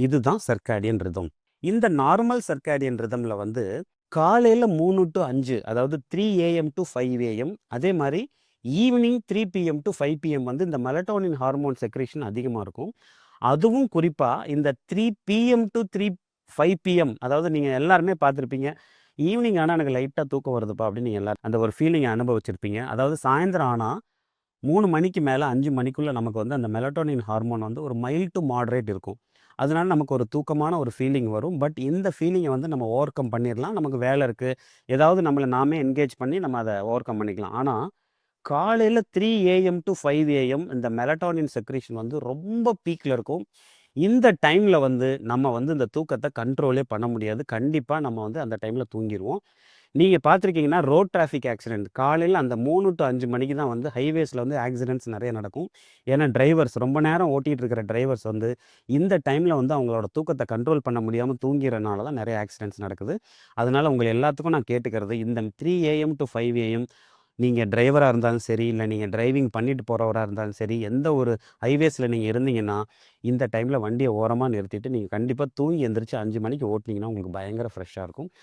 இதுதான் circadian rhythm. இந்த normal circadian ரிதம்ல வந்து காலையில 3 to 5 அதாவது 3 ஏஎம் to 5 ஏஎம் அதே மாரி ஈவினிங் 3 பிஎம் to 5 பிஎம் வந்து இந்த மெலட்டோனின் ஹார்மோன் செக்ரேஷன் அதிகமா இருக்கும். அதுவும் குறிப்பா இந்த 3 பிஎம் to 5 பிஎம் அதாவது நீங்க எல்லாருமே பார்த்துருப்பீங்க. ஈவினிங் ஆனா எனக்கு லைட்டா தூக்கம் வருதுப்பா அப்படின்னு நீங்க எல்லாரும் அந்த ஒரு ஃபீலிங்க அனுபவிச்சிருப்பீங்க. அதாவது சாயந்தரம் ஆனா 3 மணிக்கு மேல 5 மணிக்குள்ள நமக்கு வந்து அந்த மெலட்டோனின் ஹார்மோன் வந்து ஒரு மைல்ட் டூ மாடரேட் இருக்கும். அதனால நமக்கு ஒரு தூக்கமான ஒரு ஃபீலிங் வரும். பட் இந்த ஃபீலிங்கை வந்து நம்ம ஓவர் கம் பண்ணிடலாம். நமக்கு வேலை இருக்குது, ஏதாவது நம்மளை நாமே என்கேஜ் பண்ணி நம்ம அதை ஓவர் கம் பண்ணிக்கலாம். ஆனால் காலையில் 3 ஏஎம் டு 5 ஏஎம் இந்த மெலட்டோனின் செக்ரேஷன் வந்து ரொம்ப பீக்கில் இருக்கும். இந்த டைமில் வந்து நம்ம வந்து இந்த தூக்கத்தை கண்ட்ரோலே பண்ண முடியாது. கண்டிப்பாக நம்ம வந்து அந்த டைமில் தூங்கிடுவோம். நீங்கள் பார்த்துருக்கீங்கன்னா ரோட் டிராஃபிக் ஆக்சிடென்ட் காலையில் அந்த 3 to 5 மணிக்கு தான் வந்து ஹைவேஸில் வந்து ஆக்சிடென்ட்ஸ் நிறைய நடக்கும். ஏன்னா டிரைவர்ஸ் ரொம்ப நேரம் ஓட்டிகிட்டு இருக்கிற டிரைவர்ஸ் வந்து இந்த டைமில் வந்து அவங்களோட தூக்கத்தை கண்ட்ரோல் பண்ண முடியாமல் தூங்கிறனால தான் நிறைய ஆக்சிடென்ட்ஸ் நடக்குது. அதனால் உங்கள் எல்லாத்துக்கும் நான் கேட்டுக்கிறது, இந்த 3 ஏஎம் to 5 ஏஎம் நீங்கள் டிரைவராக இருந்தாலும் சரி, இல்லை நீங்கள் டிரைவிங் பண்ணிட்டு போகிறவராக இருந்தாலும் சரி, எந்த ஒரு ஹைவேஸில் நீங்கள் இருந்தீங்கன்னா இந்த டைமில் வண்டியை ஓரமாக நிறுத்திட்டு நீங்கள் கண்டிப்பாக தூங்கி எந்திரிச்சு 5 மணிக்கு ஓட்டினீங்கன்னா உங்களுக்கு பயங்கர ஃப்ரெஷ்ஷாக இருக்கும்.